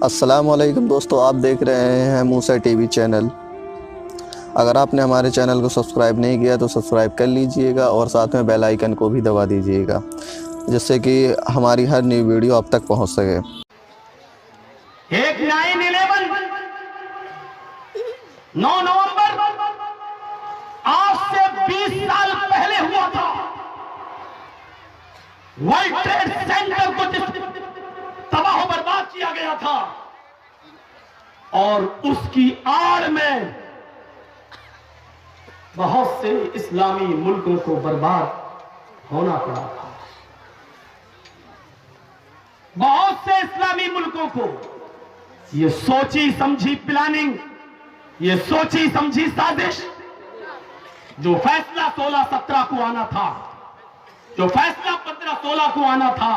السلام علیکم دوستو، آپ دیکھ رہے ہیں موسیٰ ٹی وی چینل۔ اگر آپ نے ہمارے چینل کو سبسکرائب نہیں کیا تو سبسکرائب کر لیجئے گا اور ساتھ میں بیل آئیکن کو بھی دبا دیجئے گا، جس سے کہ ہماری ہر نئی ویڈیو آپ تک پہنچ سکے۔ ایک 9/11 9 نومبر آج سے 20 سال پہلے ہوا تھا۔ ورلڈ ٹریڈ سینٹر کو تباہ و برباد کیا گیا تھا اور اس کی آڑ میں بہت سے اسلامی ملکوں کو برباد ہونا پڑا تھا۔ بہت سے اسلامی ملکوں کو یہ سوچی سمجھی پلاننگ، یہ سوچی سمجھی سازش، جو فیصلہ 16-17 کو آنا تھا، جو فیصلہ 15-16 کو آنا تھا،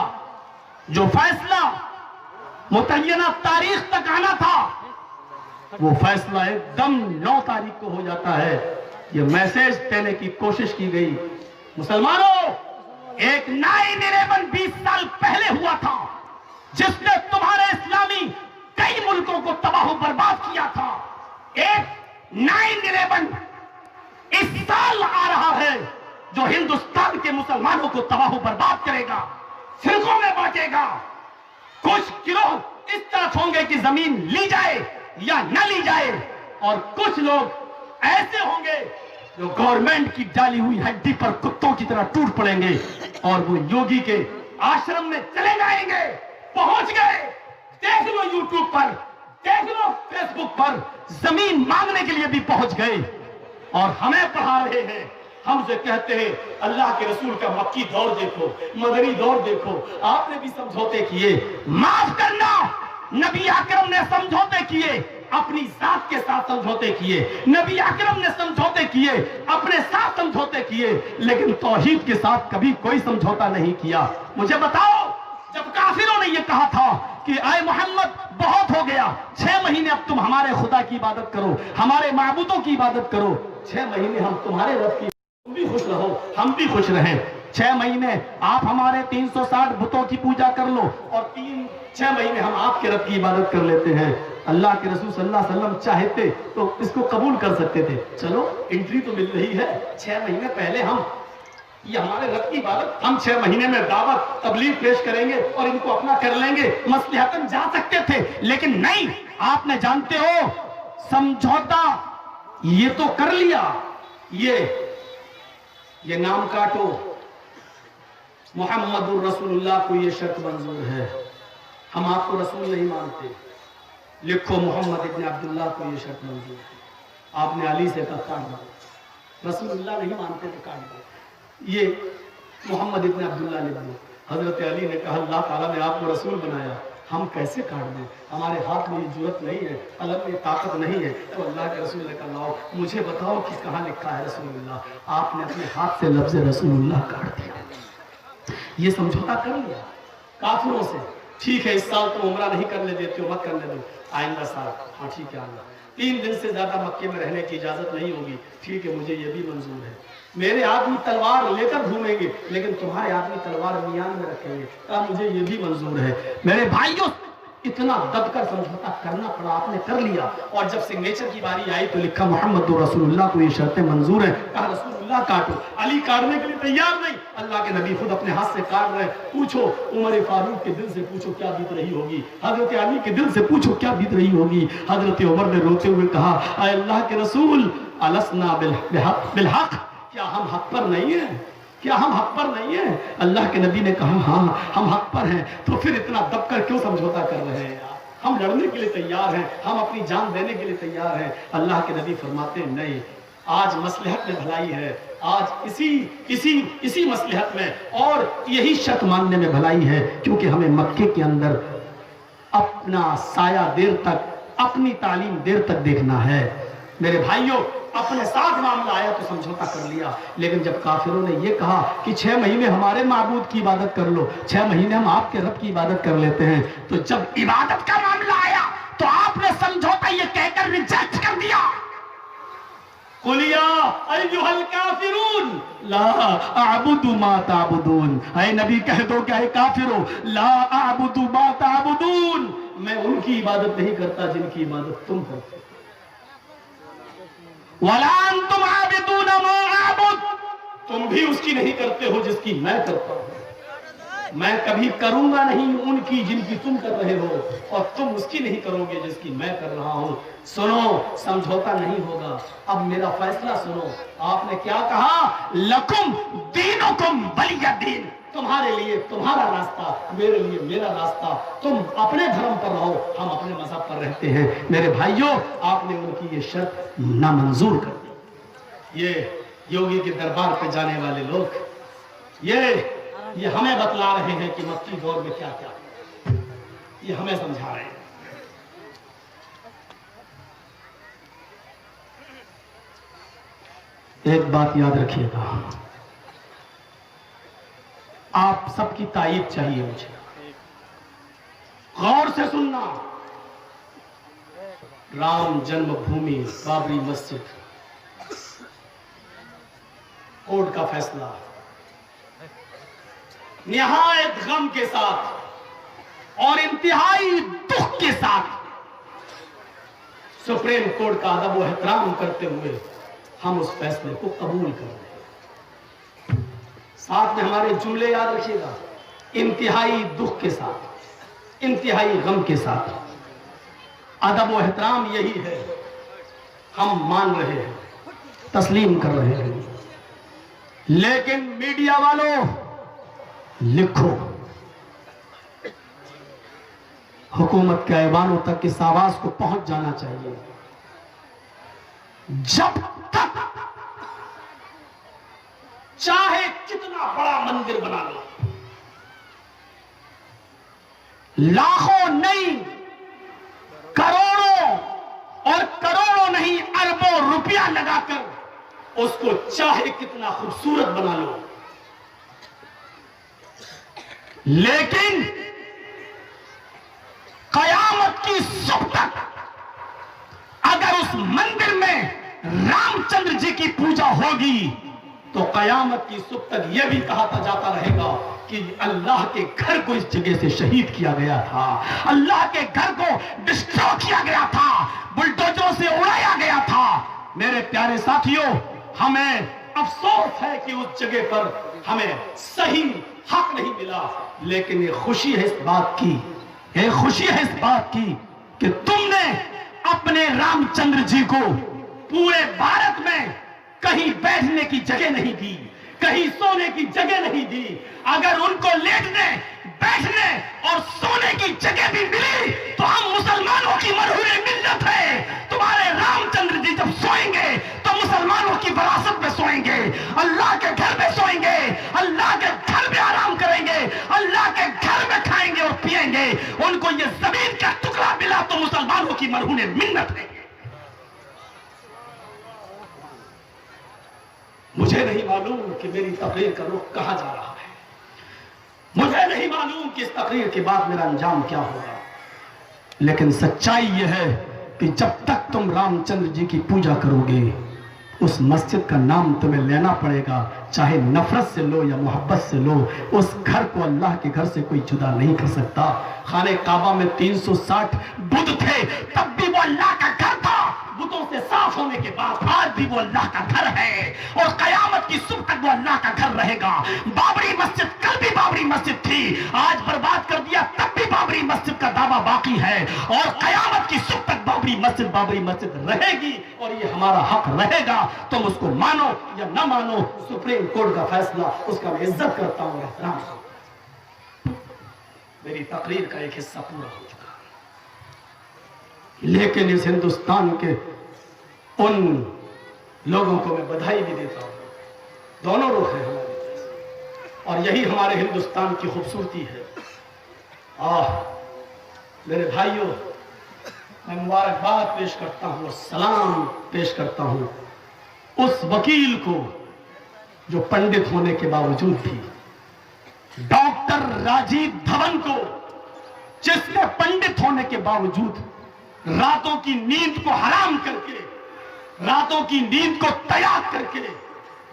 جو فیصلہ متعینہ تاریخ تک آنا تھا، وہ فیصلہ ایک دم 9 تاریخ کو ہو جاتا ہے۔ یہ میسیج دینے کی کوشش کی گئی، مسلمانوں، ایک 9/11 20 سال پہلے ہوا تھا جس نے تمہارے اسلامی کئی ملکوں کو تباہ و برباد کیا تھا۔ ایک 9/11 اس سال آ رہا ہے جو ہندوستان کے مسلمانوں کو تباہ و برباد کرے گا، فرقوں میں بانٹے گا۔ کچھ گروہ اس طرح ہوں گے کہ زمین لی جائے یا نہ لی جائے، اور کچھ لوگ ایسے ہوں گے جو گورنمنٹ کی ڈالی ہوئی ہڈی پر کتوں کی طرح ٹوٹ پڑیں گے اور وہ یوگی کے آشرم میں چلے جائیں گے۔ پہنچ گئے، دیکھ لو یوٹیوب پر، دیکھ لو فیس بک پر، زمین مانگنے کے لیے بھی پہنچ گئے اور ہمیں پڑھا رہے ہیں۔ ہم سے کہتے ہیں اللہ کے رسول کا مکی دور دیکھو، مدنی دور دیکھو، آپ نے بھی سمجھوتے کیے۔ معاف کرنا، نبی اکرم نے سمجھوتے کیے، اپنی ذات کے ساتھ سمجھوتے کیے، نبی اکرم نے سمجھوتے کیے، اپنے ساتھ سمجھوتے کیے، لیکن توحید کے ساتھ کبھی کوئی سمجھوتا نہیں کیا۔ مجھے بتاؤ، جب کافروں نے یہ کہا تھا کہ اے محمد بہت ہو گیا، 6 مہینے اب تم ہمارے خدا کی عبادت کرو، ہمارے معبودوں کی عبادت کرو، 6 مہینے ہم تمہارے رب کی، تم بھی خوش رہو ہم بھی خوش رہیں، 6 مہینے آپ ہمارے 360 بتوں کی پوجا کر لو اور 6 مہینے ہم آپ کے رب کی عبادت کر لیتے ہیں۔ اللہ کے رسول صلی اللہ علیہ وسلم چاہتے تو اس کو قبول کر سکتے تھے، چلو انٹری تو مل رہی ہے، 6 مہینے پہلے ہم یہ ہمارے رب کی عبادت، ہم 6 مہینے میں دعوت تبلیغ پیش کریں گے اور ان کو اپنا کر لیں گے، مصلحتاً جا سکتے تھے، لیکن نہیں، آپ نے جانتے ہو سمجھوتا یہ تو کر لیا، یہ نام کاٹو، محمد الرسول اللہ کو یہ شرط منظور ہے، ہم آپ کو رسول نہیں مانتے، لکھو محمد ابن عبداللہ کو یہ شرط منظور ہے۔ آپ نے علی سے کہا کاٹ دو، رسول اللہ نہیں مانتے تو کاٹ دو، یہ محمد ابن عبداللہ نے بنا۔ حضرت علی نے کہا اللہ تعالیٰ نے آپ کو رسول بنایا، ہم کیسے کاٹ دیں، ہمارے ہاتھ میں یہ جرت نہیں ہے، قلم میں طاقت نہیں ہے۔ تو اللہ کے رسول نے کہا لاؤ مجھے بتاؤ کہ کہاں لکھا ہے رسول اللہ۔ آپ نے اپنے ہاتھ سے لفظ رسول اللہ کاٹ دیا، یہ سمجھوتا کر لیا کافروں سے۔ ٹھیک ہے اس سال تم عمرہ نہیں کرنے دیتے ہو، مت کرنے دو، آئندہ سال ہاں ٹھیک ہے اللہ 3 دن سے زیادہ مکے میں رہنے کی اجازت نہیں ہوگی، ٹھیک ہے مجھے یہ بھی منظور ہے۔ میرے آدمی تلوار لے کر گھومیں گے لیکن تمہارے آدمی تلوار میان میں رکھیں گے، کہا مجھے یہ بھی منظور ہے۔ میرے بھائیوں اتنا دب کر سمجھوتا کرنا پڑا، آپ نے کر لیا، اور جب سگنیچر کی باری آئی تو لکھا محمد رسول اللہ کو یہ شرطیں منظور ہیں، کہا رسول اللہ کاٹو۔ علی کاٹنے کے لیے تیار نہیں، اللہ کے نبی خود اپنے ہاتھ سے کاٹ رہے۔ پوچھو عمر فاروق کے دل سے پوچھو کیا بیت رہی ہوگی، حضرت علی کے دل سے پوچھو کیا بیت رہی ہوگی۔ حضرت عمر نے روتے ہوئے کہا اے اللہ کے رسول السنا بالحق، کیا ہم حق پر نہیں ہیں، کیا ہم حق پر نہیں ہیں؟ اللہ کے نبی نے کہا ہاں ہم حق پر ہیں۔ تو پھر اتنا دب کر کیوں سمجھوتا کر رہے ہیں؟ ہم لڑنے کے لیے تیار ہیں، ہم اپنی جان دینے کے لیے تیار ہیں۔ اللہ کے نبی فرماتے ہیں نہیں، آج مصلحت میں بھلائی ہے، آج اسی مصلحت میں اور یہی شرط ماننے میں بھلائی ہے، کیونکہ ہمیں مکے کے اندر اپنا سایہ دیر تک، اپنی تعلیم دیر تک دیکھنا ہے۔ میرے بھائیوں اپنے ساتھ معاملہ آیا تو سمجھوتا کر لیا، لیکن جب کافروں نے یہ کہا کہ 6 مہینے ہمارے معبود کی عبادت کر لو، 6 مہینے ہم آپ کے رب کی عبادت کر لیتے ہیں، تو جب عبادت کا معاملہ آیا تو آپ نے سمجھوتا یہ کہہ کر ریجیکٹ کر دیا، قُلْ يَا أَيُّهَا الْكَافِرُونَ لَا أَعْبُدُ مَا تَعْبُدُونَ، اے نبی کہہ دو کہ اے کافرو لا أَعْبُدُ مَا تَعْبُدُونَ، मैं उनकी इबादत नहीं करता जिनकी इबादत तुम करते हो। वला अंतुम आबिदून मा आबुद, तुम भी उसकी नहीं करते हो जिसकी मैं करता हूं। मैं कभी करूंगा नहीं उनकी जिनकी तुम कर रहे हो, और तुम उसकी नहीं करोगे जिसकी मैं कर रहा हूं। सुनो, समझौता नहीं होगा। अब मेरा फैसला सुनो। आपने क्या कहा? लकुम दीनुकुम वलिय दीन, तुम्हारे लिए तुम्हारा रास्ता, मेरे लिए मेरा रास्ता। तुम अपने धर्म पर रहो, हम अपने मजहब पर रहते हैं। मेरे भाइयों, आपने उनकी ये शर्त नामंजूर कर दी। ये योगी के दरबार पे जाने वाले लोग ये हमें बतला रहे हैं कि मक्की दौर में क्या क्या, ये हमें समझा रहे हैं। एक बात याद रखिएगा, आप सबकी तारीफ चाहिए मुझे, गौर से सुनना। राम जन्मभूमि बाबरी मस्जिद, कोर्ट का फैसला निहायत गम के साथ और इंतहाई दुख के साथ सुप्रीम कोर्ट का अदब व एहतराम करते हुए हम उस फैसले को कबूल कर रहे हैं। साथ में हमारे जुमले याद रखिएगा, इंतहाई दुख के साथ, इंतहाई गम के साथ। अदब व एहतराम यही है, हम मान रहे हैं, तस्लीम कर रहे हैं। लेकिन मीडिया वालों, लिखो, हुकूमत के ऐवानों तक इस आवाज को पहुंच जाना चाहिए। जब तक चाहे कितना बड़ा मंदिर बना लो, लाखों नहीं, करोड़ों और करोड़ों नहीं, अरबों रुपया लगाकर उसको चाहे कितना खूबसूरत बना लो, लेकिन कयामत की सुबह तक अगर उस मंदिर में रामचंद्र जी की पूजा होगी तो कयामत की सुबह तक यह भी कहा जाता रहेगा कि अल्लाह के घर को इस जगह से शहीद किया गया था, अल्लाह के घर को डिस्ट्रॉय किया गया था, बुलडोजरों से उड़ाया गया था। मेरे प्यारे साथियों, हमें अफसोस है कि उस जगह पर हमें सही हक नहीं मिला, लेकिन ये खुशी है इस बात की, ये खुशी है इस बात की कि तुमने अपने रामचंद्र जी को पूरे भारत में कहीं बैठने की जगह नहीं दी, कहीं सोने की जगह नहीं दी। अगर उनको लेटने, बैठने और सोने की जगह भी मिली तो हम मुसलमानों की मरहूरे मिल्लत है। तुम्हारे रामचंद्र जी जब सोएंगे तो मुसलमानों की विरासत में सोएंगे, अल्लाह के घर में सोएंगे, अल्लाह के घर में आराम करेंगे, अल्लाह के घर में खाएंगे और पिएंगे। उनको ये जमीन का टुकड़ा मिला तो मुसलमानों की मरहूरे मिन्नत है। मुझे नहीं मालूम कि मेरी तकरीर का रुख कहां जा रहा है, मुझे नहीं मालूम कि इस तकरीर के बाद मेरा अंजाम क्या होगा, लेकिन सच्चाई यह है कि जब तक तुम रामचंद्र जी की पूजा करोगे, उस मस्जिद का नाम तुम्हें लेना पड़ेगा, चाहे नफरत से लो या मोहब्बत से लो। उस घर को अल्लाह के घर से कोई जुदा नहीं कर सकता। खाने काबा में 360 बुत थे, तब भी वो अल्लाह का घर था। बुतों से साफ होने के बाद आज भी वो अल्लाह का घर है और कयामत की सुबह तक वो अल्लाह का घर रहेगा। बाबरी मस्जिद कल भी बाबरी मस्जिद थी, आज बर्बाद कर दिया, तब भी बाबरी मस्जिद का दावा बाकी है और कयामत की सुबह तक बाबरी मस्जिद रहेगी और ये हमारा हक रहेगा। तुम उसको मानो या ना मानो, सुप्रीम कोर्ट का फैसला, उसका मैं इज्जत करता हूं, एहतराम करता हूं। मेरी तकरीर का एक हिस्सा पूरा हो चुका, लेकिन इस हिंदुस्तान के उन लोगों को मैं बधाई भी देता हूं। दोनों रुख हैं हमारे पास और यही हमारे हिंदुस्तान की खूबसूरती है। मेरे भाइयों, मैं मुबारकबाद पेश करता हूं और सलाम पेश करता हूं उस वकील को जो पंडित होने के बावजूद भी, डॉक्टर राजीव धवन को, जिसने पंडित होने के बावजूद रातों की नींद को हराम करके, रातों की नींद को त्याग करके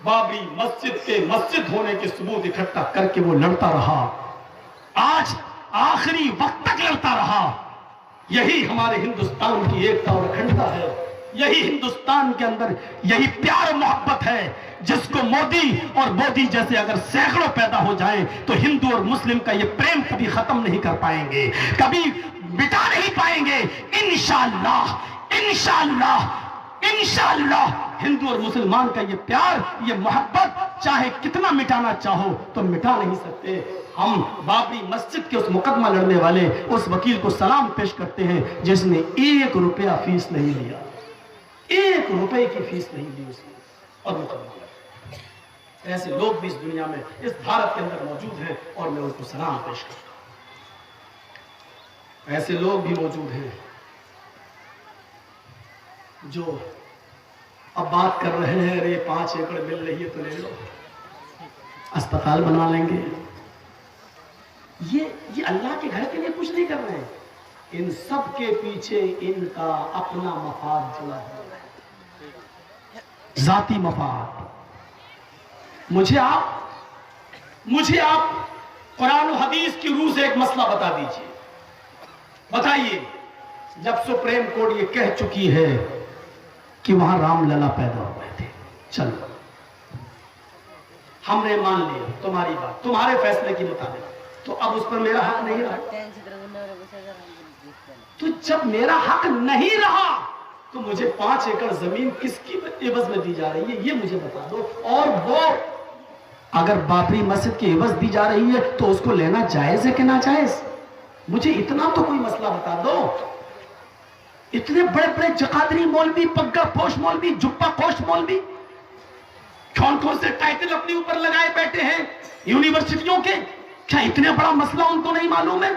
बाबरी मस्जिद के मस्जिद होने के सबूत इकट्ठा करके वो लड़ता रहा, आज आखिरी वक्त तक लड़ता रहा यही हमारे हिंदुस्तान की एकता और अखंडता है, यही हिंदुस्तान के अंदर यही प्यार मोहब्बत है, जिसको मोदी और मोदी जैसे अगर सैकड़ों पैदा हो जाएं तो हिंदू और मुस्लिम का ये प्रेम कभी खत्म नहीं कर पाएंगे, कभी मिटा नहीं पाएंगे। इंशाअल्लाह इंशाअल्लाह इंशाअल्लाह हिंदू और मुसलमान का ये प्यार, ये मोहब्बत चाहे कितना मिटाना चाहो तो मिटा नहीं सकते। हम बाबरी मस्जिद के उस मुकदमा लड़ने वाले उस वकील को सलाम पेश करते हैं जिसने 1 रुपया फीस नहीं लिया, 1 रुपए की फीस नहीं ली उसने और मुकदमा लड़ा। ऐसे लोग भी इस दुनिया में, इस भारत के अंदर मौजूद हैं और मैं उनको सलाम पेश करता हूं। ऐसे लोग भी मौजूद हैं जो अब बात कर रहे हैं, अरे 5 एकड़ मिल रही है तो ले लो, अस्पताल बना लेंगे। ये अल्लाह के घर के लिए कुछ नहीं कर रहे हैं, इन सब के पीछे इनका अपना मफाद जुड़ा है, जाती मफाद। मुझे आप कुरान और हदीस की रूह से एक मसला बता दीजिए। बताइए, जब सुप्रीम कोर्ट ये कह चुकी है कि वहां रामलला पैदा हुए थे, चलो हमने मान लिया तुम्हारी बात, तुम्हारे फैसले के मुताबिक, तो अब उस पर मेरा हक नहीं रहा। तो जब मेरा हक नहीं रहा तो मुझे 5 एकड़ जमीन किसकी एवज में दी जा रही है, ये मुझे बता दो। और वो अगर बाबरी मस्जिद की एवज दी जा रही है तो उसको लेना जायज है कि ना जायज, मुझे इतना तो कोई मसला बता दो। इतने बड़े बड़े जकादरी मौलवी, पग्गा पोश मौलवी, जुब्बा पोश मौलवी, कौन कौन से टाइटल अपने ऊपर लगाए बैठे हैं यूनिवर्सिटियों के, क्या इतने बड़ा मसला उनको नहीं मालूम है?